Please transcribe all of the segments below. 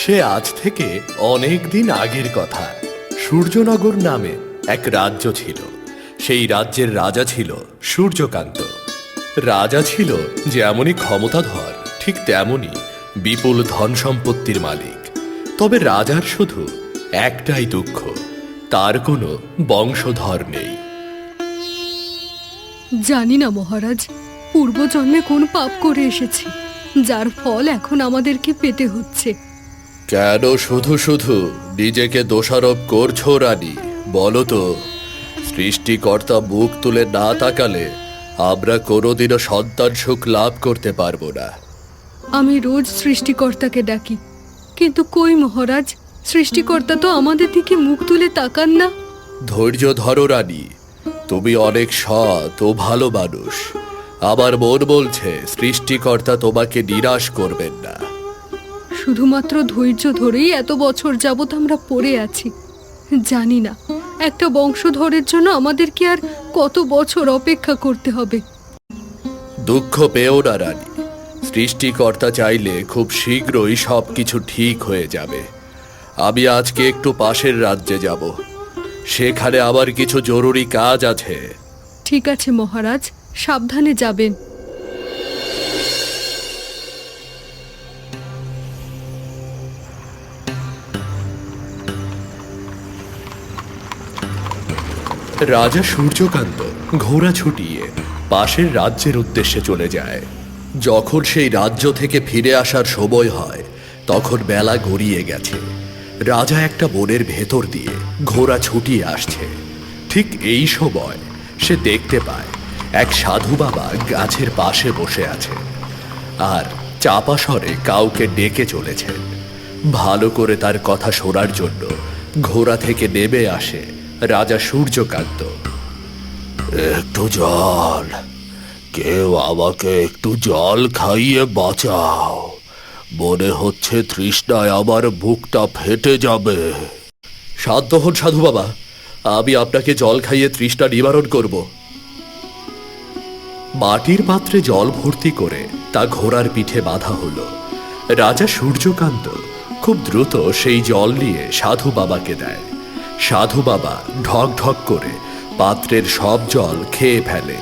সে আজ থেকে অনেক দিন আগের কথা। সূর্যনগর নামে এক রাজ্য ছিল। সেই রাজ্যের রাজা ছিল সূর্যকান্ত। রাজা ছিল যেমনই ক্ষমতাধর, ঠিক তেমনই বিপুল ধন সম্পত্তির মালিক। তবে রাজার শুধু একটাই দুঃখ, তার কোনো বংশধর নেই। জানি না মহারাজ, পূর্বজন্মে কোন পাপ করে এসেছি, যার ফল এখন আমাদেরকে পেতে হচ্ছে। কেন শুধু শুধু নিজেকে দোষারোপ করছো রানী? বলো তো, সৃষ্টিকর্তা মুখ তুলে না তাকালে আমরা কোনোদিনও সন্তান সুখ লাভ করতে পারবো না। আমি রোজ সৃষ্টিকর্তাকে ডাকি, কিন্তু কই মহারাজ, সৃষ্টিকর্তা তো আমাদের দিকে মুখ তুলে তাকান না। ধৈর্য ধরো রানী, তুমি অনেক সৎ ও ভালো মানুষ। আমার মন বলছে সৃষ্টিকর্তা তোমাকে নিরাশ করবেন না। শুধুমাত্র ধৈর্য ধরেই এত বছর যাবত আমরা পড়ে আছি। জানি না একটা বংশধরের জন্য আমাদেরকে আর কত বছর অপেক্ষা করতে হবে। দুঃখ পেও না রানী, সৃষ্টিকর্তা চাইলে খুব শীঘ্রই সবকিছু ঠিক হয়ে যাবে। আমি আজকে একটু পাশের রাজ্যে যাব, সেখানে আবার কিছু জরুরি কাজ আছে। ঠিক আছে মহারাজ, সাবধানে যাবেন। রাজা সূর্যকান্ত ঘোড়া ছুটিয়ে পাশের রাজ্যের উদ্দেশ্যে চলে যায়। যখন সেই রাজ্য থেকে ফিরে আসার সময় হয়, তখন বেলা গড়িয়ে গেছে। রাজা একটা বনের ভেতর দিয়ে ঘোড়া ছুটিয়ে আসছে। ঠিক এই সময় সে দেখতে পায় এক সাধু বাবা গাছের পাশে বসে আছে আর চাপা স্বরে কাউকে ডেকে চলেছেন। ভালো করে তার কথা শোনার জন্য ঘোড়া থেকে নেমে আসে রাজা সূর্যকান্ত। একটু জল, কেউ আমাকে একটু জল খাইয়ে বাঁচাও, মনে হচ্ছে তৃষ্ণায় আমার বুকটা ফেটে যাবে। শান্ত হন সাধু বাবা, আমি আপনাকে জল খাইয়ে তৃষ্ণা নিবারণ করব। মাটির পাত্রে জল ভর্তি করে তা ঘোড়ার পিঠে বাঁধা হলো। রাজা সূর্যকান্ত খুব দ্রুত সেই জল নিয়ে সাধু বাবাকে দেয়। সাধু বাবা ঢক ঢক করে পাত্রের সব জল খেয়ে ফেলে।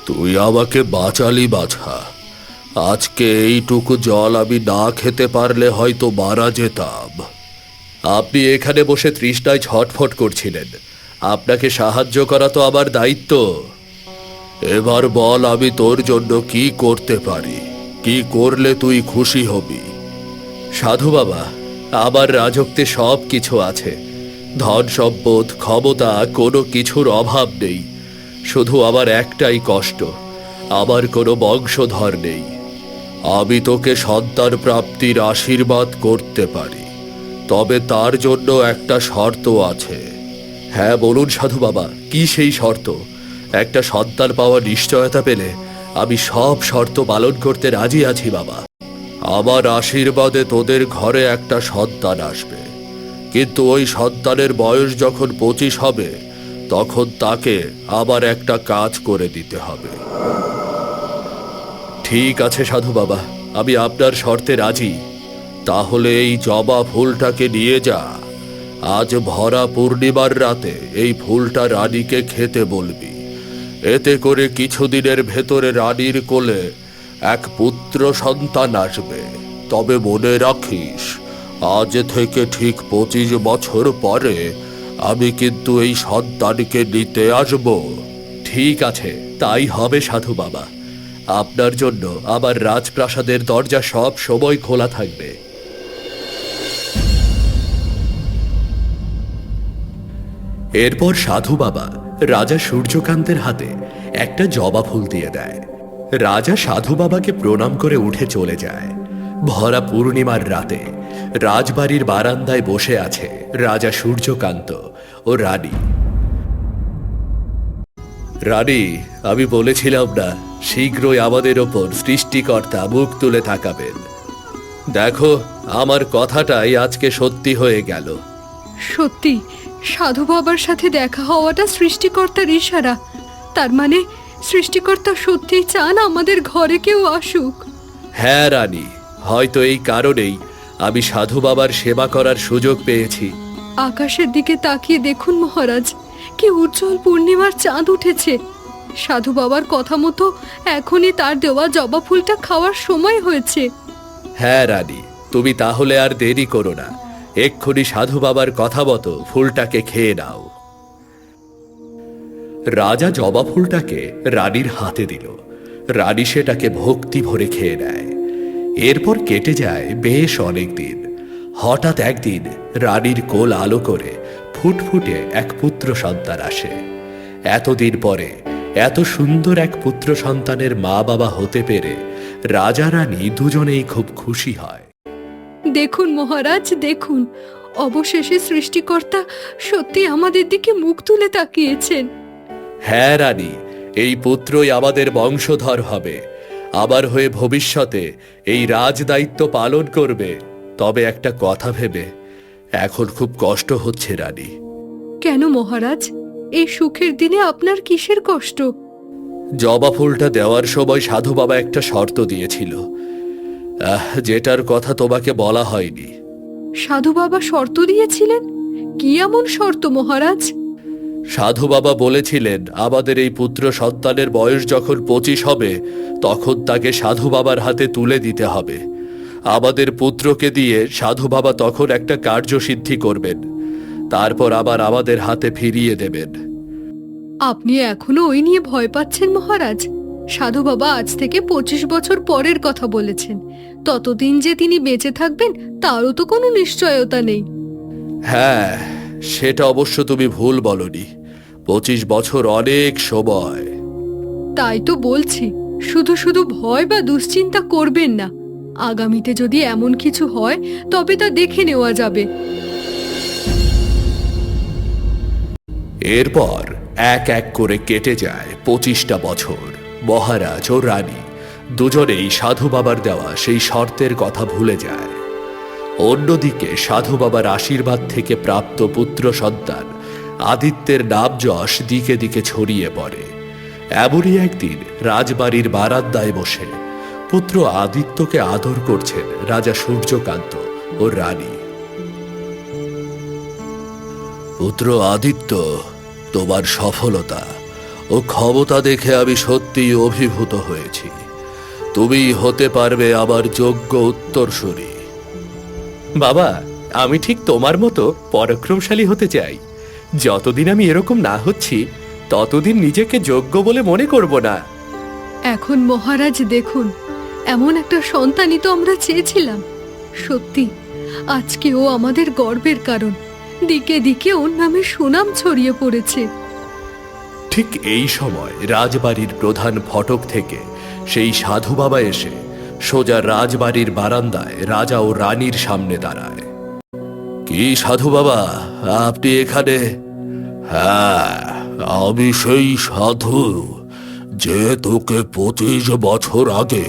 তুই আমাকে বাঁচালি বাছা, আজকে এইটুকু জল আমি না খেতে পারলে হয়তো মারা যেতাম। আপনি এখানে বসে তৃষ্ণায় ছটফট করছিলেন, আপনাকে সাহায্য করা তো আমার দায়িত্ব। এবার বল, আমি তোর জন্য কি করতে পারি, কি করলে তুই খুশি হবি? সাধু বাবা, আমার রাজত্বে সব কিছু আছে, ধন সম্পদ ক্ষমতা কোনো কিছুর অভাব নেই। শুধু আমার একটাই কষ্ট, আমার কোনো বংশধর নেই। আমি তোকে সন্তান প্রাপ্তির আশীর্বাদ করতে পারি, তবে তার জন্য একটা শর্ত আছে। হ্যাঁ বলুন সাধু বাবা, কি সেই শর্ত? একটা সন্তান পাওয়ার নিশ্চয়তা পেলে আমি সব শর্ত পালন করতে রাজি আছি বাবা। আমার আশীর্বাদে তোদের ঘরে একটা সন্তান আসবে, কিন্তু ওই সন্তানের বয়স যখন 25 হবে, তখন তাকে আবার একটা কাজ করে দিতে হবে। ঠিক আছে সাধু বাবা, আমি আপনার শর্তে রাজি। তাহলে এই জবা ফুলটাকে নিয়ে যা। আজ ভরা পূর্ণিমার রাতে এই ফুলটা রানীকে খেতে বলবি। এতে করে কিছুদিনের ভেতরে রানীর কোলে এক পুত্র সন্তান আসবে। তবে মনে রাখিস, আজ থেকে ঠিক 25 বছর পরে আমি কিন্তু এই সন্তানকে নিতে আসব। ঠিক আছে, তাই হবে সাধু বাবা। আপনার জন্য আমার রাজপ্রাসাদের দরজা সব সময় খোলা থাকবে। এরপর সাধু বাবা রাজা সূর্যকান্তের হাতে একটা জবা ফুল দিয়ে দেয়। রাজা সাধু বাবাকে প্রণাম করে উঠে চলে যায়। ভরা পূর্ণিমার রাতে রাজবাড়ির বারান্দায় বসে আছে রাজা সূর্যকান্ত ও রানী। রানী, আমি বলেছিলাম না, শীঘ্রই আমাদের ওপর সৃষ্টিকর্তা মুখ তুলে তাকাবেন। দেখো, আমার কথাটাই আজকে সত্যি হয়ে গেল। সত্যি, সাধু বাবার সাথে দেখা হওয়াটা সৃষ্টিকর্তার ইশারা। তার মানে সৃষ্টিকর্তা সত্যিই চান আমাদের ঘরে কেউ আসুক। হ্যাঁ রানী, হয়তো এই কারণেই আমি সাধু বাবার সেবা করার সুযোগ পেয়েছি। আকাশের দিকে তাকিয়ে দেখুন মহারাজ, কি উজ্জ্বল পূর্ণিমার চাঁদ উঠেছে। সাধু বাবার কথা মতো এখনই তার দেওয়া জবা ফুলটা খাওয়ার সময় হয়েছে। হ্যাঁ রানী, তুমি তাহলে আর দেরি করো না, এক্ষুনি সাধু বাবার কথা মতো ফুলটাকে খেয়ে নাও। রাজা জবা ফুলটাকে রানীর হাতে দিল। রানী সেটাকে ভক্তি ভরে খেয়ে নেয়। এরপর কেটে যায় বেশ অনেক দিন। হঠাৎ একদিন রানীর কোল আলো করে ফুটফুটে এক পুত্র সন্তান আসে। এতদিন পরে এত সুন্দর এক পুত্র সন্তানের মা বাবা হতে পেরে রাজা রানী দুজনেই খুব খুশি হয়। দেখুন মহারাজ, দেখুন, অবশেষে সৃষ্টিকর্তা সত্যি আমাদের দিকে মুখ তুলে তাকিয়েছেন। হ্যাঁ রানী, এই পুত্রই আমাদের বংশধর হবে, আমার হয়ে ভবিষ্যতে এই রাজদায়িত্ব পালন করবে। তবে একটা কথা ভেবে এখন খুব কষ্ট হচ্ছে রানী। কেন মহারাজ, এই সুখের দিনে আপনার কিসের কষ্ট? জবা ফুলটা দেওয়ার সময় সাধু বাবা একটা শর্ত দিয়েছিল, যেটার কথা তোমাকে বলা হয়নি। সাধু বাবা শর্ত দিয়েছিলেন? কি এমন শর্ত মহারাজ? সাধু বাবা বলেছিলেন আমাদের এই পুত্র সন্তানের বয়স যখন 25 হবে তখন তাকে সাধু বাবার হাতে তুলে দিতে হবে। আমাদের পুত্রকে দিয়ে সাধু বাবা তখন একটা কার্যসিদ্ধি করবেন, তারপর আবার আমাদের হাতে ফিরিয়ে দেবেন। আপনি এখনো ওই নিয়ে ভয় পাচ্ছেন মহারাজ? সাধু বাবা আজ থেকে 25 বছর পরের কথা বলেছেন। ততদিন যে তিনি বেঁচে থাকবেন তারও তো কোনো নিশ্চয়তা নেই। হ্যাঁ, সেটা অবশ্য তুমি ভুল বলনি। 25 বছর অনেক সময়। তাই তো বলছি, শুধু শুধু ভয় বা দুশ্চিন্তা করবেন না। আগামীতে যদি এমন কিছু হয় তবে তা দেখে নেওয়া যাবে। এরপর এক এক করে কেটে যায় 25টা বছর। মহারাজ ও রানী দুজনেই সাধু বাবার দেওয়া সেই শর্তের কথা ভুলে যায়। অন্যদিকে সাধু বাবার আশীর্বাদ থেকে প্রাপ্ত পুত্র সন্তান আদিত্যের নাম যশ দিকে দিকে ছড়িয়ে পড়ে। এমনই একদিন রাজবাড়ির বারান্দায় বসে পুত্র আদিত্যকে আদর করছেন রাজা সূর্যকান্ত ও রানী। পুত্র আদিত্য, তোমার সফলতা ও ক্ষমতা দেখে আমি সত্যিই অভিভূত হয়েছি। তুমি হতে পারবে আমার যোগ্য উত্তরসূরি। বাবা, আমি ঠিক তোমার মতো পরাক্রমশালী হতে চাই। যতদিন আমি এরকম না হচ্ছি ততদিন নিজেকে যোগ্য বলে মনে করব না। এখন মহারাজ দেখুন, এমন একটা সন্তানই তো আমরা চেয়েছিলাম। সত্যি আজকে ও আমাদের গর্বের কারণ। দিকে দিকে ওর নামে সুনাম ছড়িয়ে পড়েছে। ঠিক এই সময় রাজবাড়ির প্রধান ফটক থেকে সেই সাধু বাবা এসে সোজা রাজবাড়ির বারান্দায় রাজা ও রানীর সামনে দাঁড়ায়। কি সাধু বাবা, আপনি এখানে? হ্যাঁ, আমি সেই সাধু যে তোকে 25 বছর আগে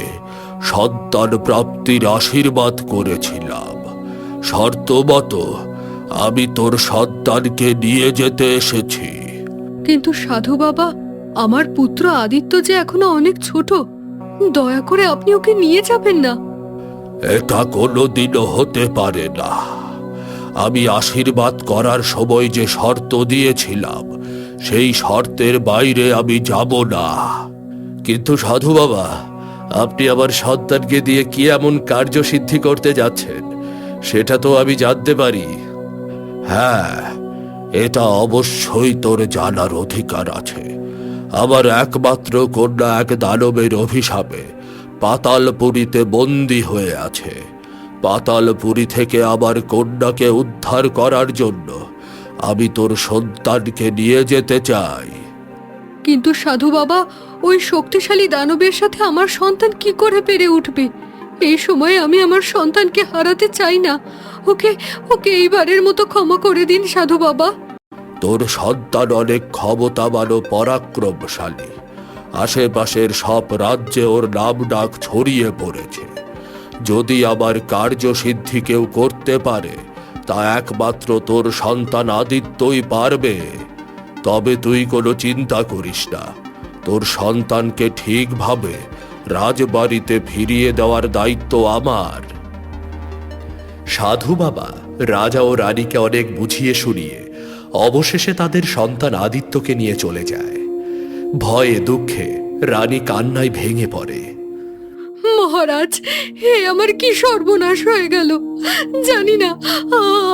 সন্তান প্রাপ্তির আশীর্বাদ করেছিলাম। শর্তমতো আমি তোর সন্তানকে নিয়ে যেতে এসেছি। কিন্তু সাধু বাবা, আমার পুত্র আদিত্য যে এখনো অনেক ছোট, দয়া করে আপনি ওকে নিয়ে যাবেন না। এটা কোনোদিনও হতে পারে না। আমি আশীর্বাদ করার সময় যে শর্ত দিয়েছিলাম সেই শর্তের বাইরে আমি যাব না। কিন্তু সাধু বাবা, আপনি আমার সন্তানকে দিয়ে কি এমন কার্যসিদ্ধি করতে যাচ্ছেন সেটা তো আমি জানতে পারি। হ্যাঁ, এটা অবশ্যই তোর জানার অধিকার আছে। আমার একমাত্র কন্যা এক দানবের অভিশাপে পাতালপুরীতে বন্দী হয়ে আছে। পাতালপুরী থেকে আমার কন্যাকে উদ্ধার করার জন্য আমি তোর সন্তানকে নিয়ে যেতে চাই। কিন্তু সাধু বাবা, ওই শক্তিশালী দানবের সাথে আমার সন্তান কি করে পেরে উঠবে? এই সময় আমি আমার সন্তানকে হারাতে চাই না। ওকে ওকে এইবারের মতো ক্ষমা করে দিন সাধু বাবা। তোর সন্তান অনেক ক্ষমতাবান ও পরাক্রমশালী। আশেপাশের সব রাজ্যে ওর নাম ডাক ছড়িয়ে পড়েছে। যদি আমার কার্যসিদ্ধি কেউ করতে পারে তা একমাত্র তোর সন্তান আদিত্যই পারবে। তবে তুই কোনো চিন্তা করিস না, তোর সন্তানকে ঠিকভাবে রাজবাড়িতে ফিরিয়ে দেওয়ার দায়িত্ব আমার। সাধু বাবা রাজা ও রানীকে অনেক বুঝিয়ে শুনিয়ে অবশেষে তাদের সন্তান আদিত্যকে নিয়ে চলে যায়। ভয়ে দুঃখে রানী কান্নায় ভেঙে পড়ে। মহারাজ, হে আমার কি সর্বনাশ হয়ে গেল! জানি না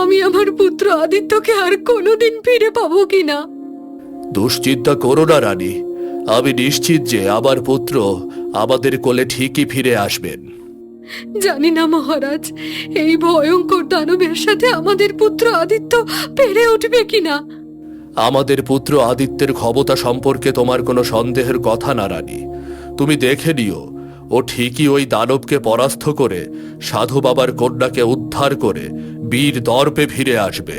আমি আমার পুত্র আদিত্যকে আর কোনোদিন ফিরে পাবো কিনা। দুশ্চিন্তা করো না রানী, আমি নিশ্চিত যে আমার পুত্র আমাদের কোলে ঠিকই ফিরে আসবেন। জানি না মহারাজ, এই ভয়ঙ্কর দানবের সাথে আমাদের পুত্র আদিত্য পেরে উঠবে কিনা। আমাদের পুত্র আদিত্যের ক্ষমতা সম্পর্কে তোমার কোনো সন্দেহের কথা না রানী। তুমি দেখে নিও, ও ঠিকই ওই দানবকে পরাস্ত করে সাধু বাবার কন্যাকে উদ্ধার করে বীর দর্পে ফিরে আসবে।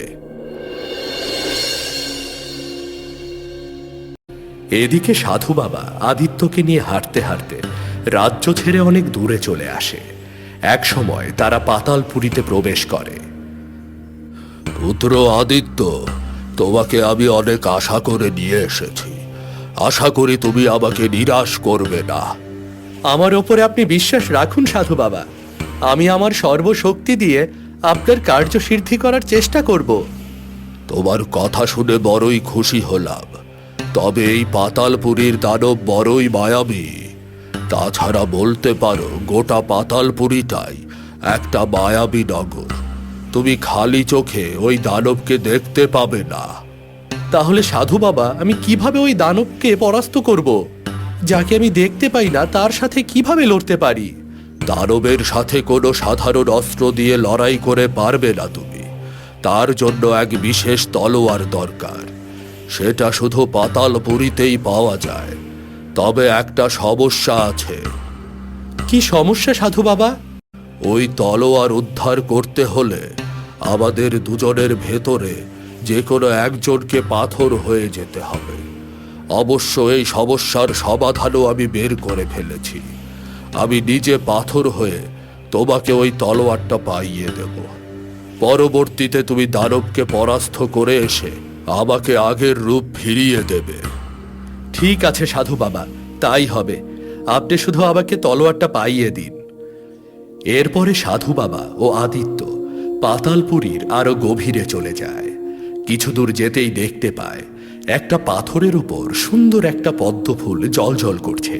এদিকে সাধু বাবা আদিত্যকে নিয়ে হাঁটতে হাঁটতে রাজ্য ছেড়ে অনেক দূরে চলে আসে। এক সময় তারা পাতালপুরীতে প্রবেশ করে। পুত্র আদিত্য, তোমাকে আমি অনেক আশা করে নিয়ে এসেছি। আশা করি তুমি আমাকে নিরাশ করবে না। আমার ওপরে আপনি বিশ্বাস রাখুন সাধু বাবা, আমি আমার সর্বশক্তি দিয়ে আপনার কার্যসিদ্ধি করার চেষ্টা করব। তোমার কথা শুনে বড়ই খুশি হলাম, তবে এই পাতালপুরীর দানব বড়ই মায়াবী। তাছাড়া বলতে পারো গোটা পাতালপুরীটাই একটা মায়াবী নগর। তুমি খালি চোখে ওই দানবকে দেখতে পাবে না। তাহলে সাধু বাবা, আমি কিভাবে ওই দানবকে পরাস্ত করব? যাকে আমি দেখতে পাই না তার সাথে কিভাবে লড়তে পারি? দানবের সাথে কোনো সাধারণ অস্ত্র দিয়ে লড়াই করে পারবে না তুমি। তার জন্য এক বিশেষ তলোয়ার দরকার। সেটা শুধু পাতালপুরীতেই পাওয়া যায়। তবে একটা সমস্যা আছে। কি সমস্যা সাধু বাবা? ওই তলোয়ার উদ্ধার করতে হলে আমাদের দুজনের ভেতরে যে কোনো একজনকে পাথর হয়ে যেতে হবে। অবশ্য এই সমস্যার সমাধানও আমি বের করে ফেলেছি। আমি নিজে পাথর হয়ে তোমাকে ওই তলোয়ারটা পাইয়ে দেব। পরবর্তীতে তুমি দানবকে পরাস্ত করে এসে আমাকে আগের রূপ ফিরিয়ে দেবে। ঠিক আছে সাধু বাবা, তাই হবে। আপনি শুধু আমাকে তলোয়ারটা পাইয়ে দিন। এরপরে সাধু বাবা ও আদিত্য পাতালপুরীর আরো গভীরে চলে যায়। কিছু দূর যেতেই দেখতে পায় একটা পাথরের উপর সুন্দর একটা পদ্ম ফুল জ্বলজ্বল করছে।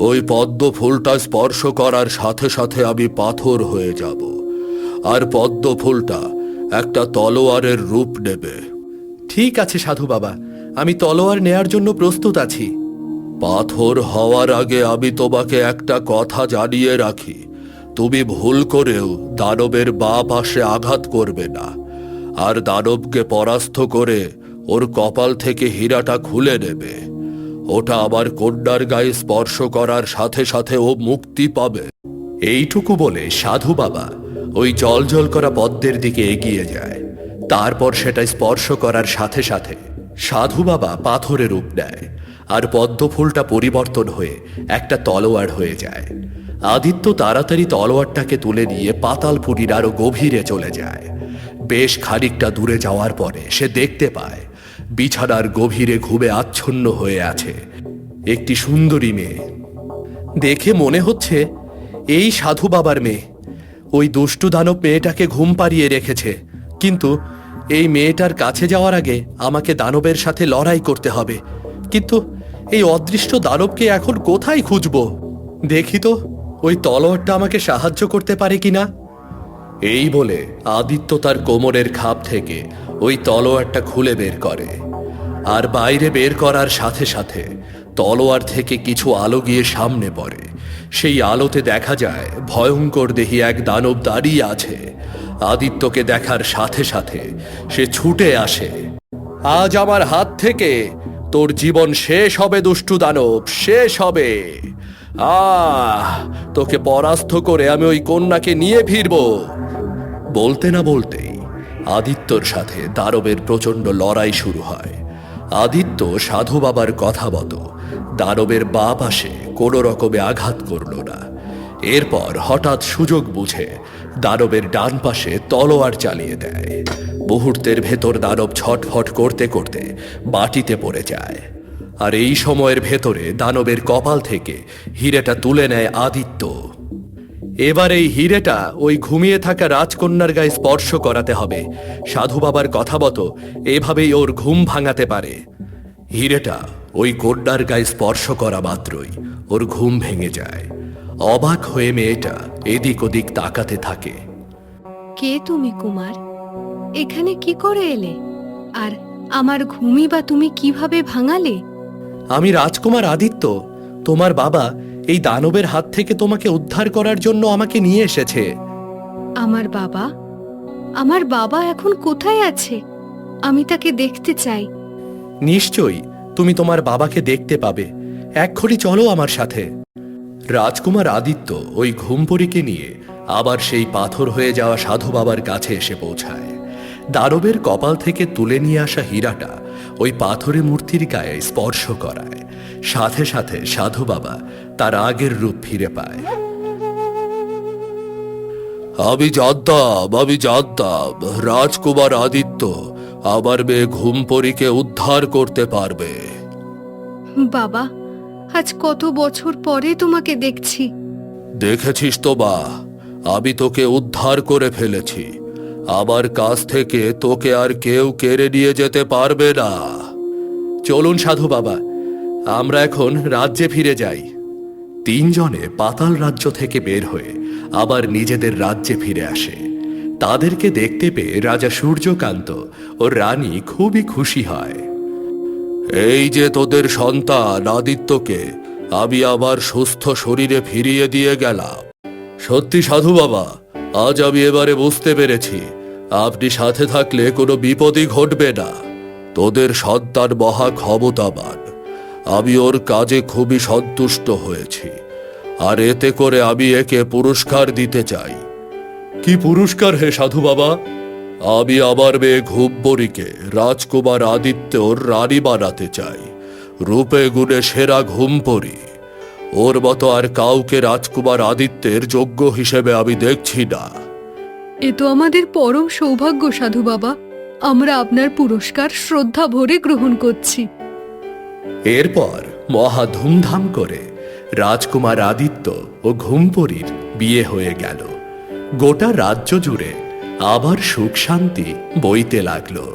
ওই পদ্ম ফুলটা স্পর্শ করার সাথে সাথে আমি পাথর হয়ে যাব, আর পদ্ম ফুলটা একটা তলোয়ারের রূপ নেবে। ঠিক আছে সাধু বাবা, আমি তলোয়ার নেয়ার জন্য প্রস্তুত আছি। পাথর হওয়ার আগে আমি তোমাকে একটা কথা জানিয়ে রাখি, তুমি ভুল করেও দানবের বাঁ পাশে আঘাত করবে না। আর দানবকে পরাস্ত করে ওর কপাল থেকে হীরাটা খুলে নেবে। ওটা আমার কন্যার গায়ে স্পর্শ করার সাথে সাথে ও মুক্তি পাবে। এইটুকু বলে সাধু বাবা ওই জলজল করা পদ্মের দিকে এগিয়ে যায়। তারপর সেটা স্পর্শ করার সাথে সাথে সাধু বাবা পাথরের রূপ নেয়, আর পদ্ম ফুলটা পরিবর্তন হয়ে একটা তলোয়ার হয়ে যায়। আদিত্য তাড়াতাড়ি তলোয়ারটাকে তুলে নিয়ে পাতালপুরীর আরো গভীরে চলে যায়। বেশ খানিকটা দূরে যাওয়ার পরে সে দেখতে পায় বিছানার গভীরে ঘুমে আচ্ছন্ন হয়ে আছে একটি সুন্দরী মেয়ে। দেখে মনে হচ্ছে এই সাধু বাবার মেয়ে। ওই দুষ্টু দানব মেয়েটাকে ঘুম পাড়িয়ে রেখেছে, কিন্তু এই মেয়েটার কাছে যাওয়ার আগে আমাকে দানবের সাথে লড়াই করতে হবে। কিন্তু এই অদৃষ্ট দানবকে এখন কোথায় খুঁজব? দেখি তো ওই তলোয়ারটা আমাকে সাহায্য করতে পারে কিনা। এই বলে আদিত্য তার কোমরের খাপ থেকে ওই তলোয়ারটা খুলে বের করে, আর বাইরে বের করার সাথে সাথে তলোয়ার থেকে কিছু আলো গিয়ে সামনে পড়ে। সেই আলোতে দেখা যায় ভয়ঙ্কর দেহী এক দানব দাঁড়িয়ে আছে। আদিত্যকে দেখার সাথে সাথে সে ছুটে আসে। আজ আমার হাত থেকে তোর জীবন শেষ হবে দুষ্টু দানব, শেষ হবে। তোকে পরাস্ত করে আমি ওই কন্যাকে নিয়ে ফিরব। বলতে না বলতেই আদিত্যর সাথে দানবের প্রচন্ড লড়াই শুরু হয়। আদিত্য সাধু বাবার কথা মতো দানবের বাঁ পাশে কোনো রকমে আঘাত করল না। এরপর হঠাৎ সুযোগ বুঝে দানবের ডান পাশে তলোয়ার চালিয়ে দেয়। মুহূর্তের ভেতর দানব ছটফট করতে করতে মাটিতে পড়ে যায়। আর এই সময়ের ভেতরে দানবের কপাল থেকে হিরেটা তুলে নেয় আদিত্য। এবার এই হিরেটা ওই ঘুমিয়ে থাকা রাজকন্যার গায়ে স্পর্শ করাতে হবে। সাধু বাবার কথা মতো এভাবেই ওর ঘুম ভাঙাতে পারে। হিরেটা ওই কন্যার গায়ে স্পর্শ করা মাত্রই ওর ঘুম ভেঙে যায়। অবাক হয়ে মেয়েটা এদিক ওদিক তাকাতে থাকে। কে তুমি কুমার? এখানে কি করে এলে? আর আমার ঘুমই বা তুমি কিভাবে ভাঙালে? আমি রাজকুমার আদিত্য। তোমার বাবা এই দানবের হাত থেকে তোমাকে উদ্ধার করার জন্য আমাকে নিয়ে এসেছে। আমার বাবা? আমার বাবা এখন কোথায় আছে? আমি তাকে দেখতে চাই। নিশ্চয়ই তুমি তোমার বাবাকে দেখতে পাবে। এক্ষুনি চলো আমার সাথে। রাজকুমার আদিত্য ওই ঘুমপরীকে নিয়ে আবার সেই পাথর হয়ে যাওয়া সাধু বাবার কাছে এসে পৌঁছায়। দানবের কপাল থেকে তুলে নিয়ে আসা হীরাটা ওই পাথরে মূর্তির গায়ে স্পর্শ করায়। সাথে সাথে সাধু বাবা তার আগের রূপ ফিরে পায়। আমি জানতাম রাজকুমার আদিত্য আমার মেয়ে ঘুমপরীকে উদ্ধার করতে পারবে। বাবা, আজ কত বছর পরে তোমাকে দেখছি। দেখেছিস তো বা, আমি তোকে উদ্ধার করে ফেলেছি। আমার কাছ থেকে তোকে আর কেউ কেড়ে নিয়ে যেতে পারবে না। চলুন সাধু বাবা, আমরা এখন রাজ্যে ফিরে যাই। তিনজনে পাতাল রাজ্য থেকে বের হয়ে আবার নিজেদের রাজ্যে ফিরে আসে। তাদেরকে দেখতে পেয়ে রাজা সূর্যকান্ত ও রানী খুবই খুশি হয়। এই যে তোদের সন্তান আদিত্যকে আমি আবার সুস্থ শরীরে ফিরিয়ে দিয়ে গেলাম। সত্যি সাধু বাবা, আজ আমি এবারে বুঝতে পেরেছি আপনি সাথে থাকলে কোনো বিপদই ঘটবে না। তোদের সন্তান মহা ক্ষমতাবান। আমি ওর কাজে খুবই সন্তুষ্ট হয়েছি, আর এতে করে আমি একে পুরস্কার দিতে চাই। কি পুরস্কার হে সাধু বাবা? আমি আমার মেয়ে ঘুমপরীকে রাজকুমার আদিত্যর রানী বানাতে চাই। রূপে গুণে সেরা ঘুমপরী। ওর মতো আর কাউকে রাজকুমার আদিত্যের যোগ্য হিসেবে আমি দেখছি না। এ তো আমাদের পরম সৌভাগ্য সাধু বাবা। আমরা আপনার পুরস্কার শ্রদ্ধা ভরে গ্রহণ করছি। এরপর মহা ধুমধাম করে রাজকুমার আদিত্য ও ঘুমপরীর বিয়ে হয়ে গেল। গোটা রাজ্য জুড়ে আবার সুখ শান্তি বইতে লাগলো।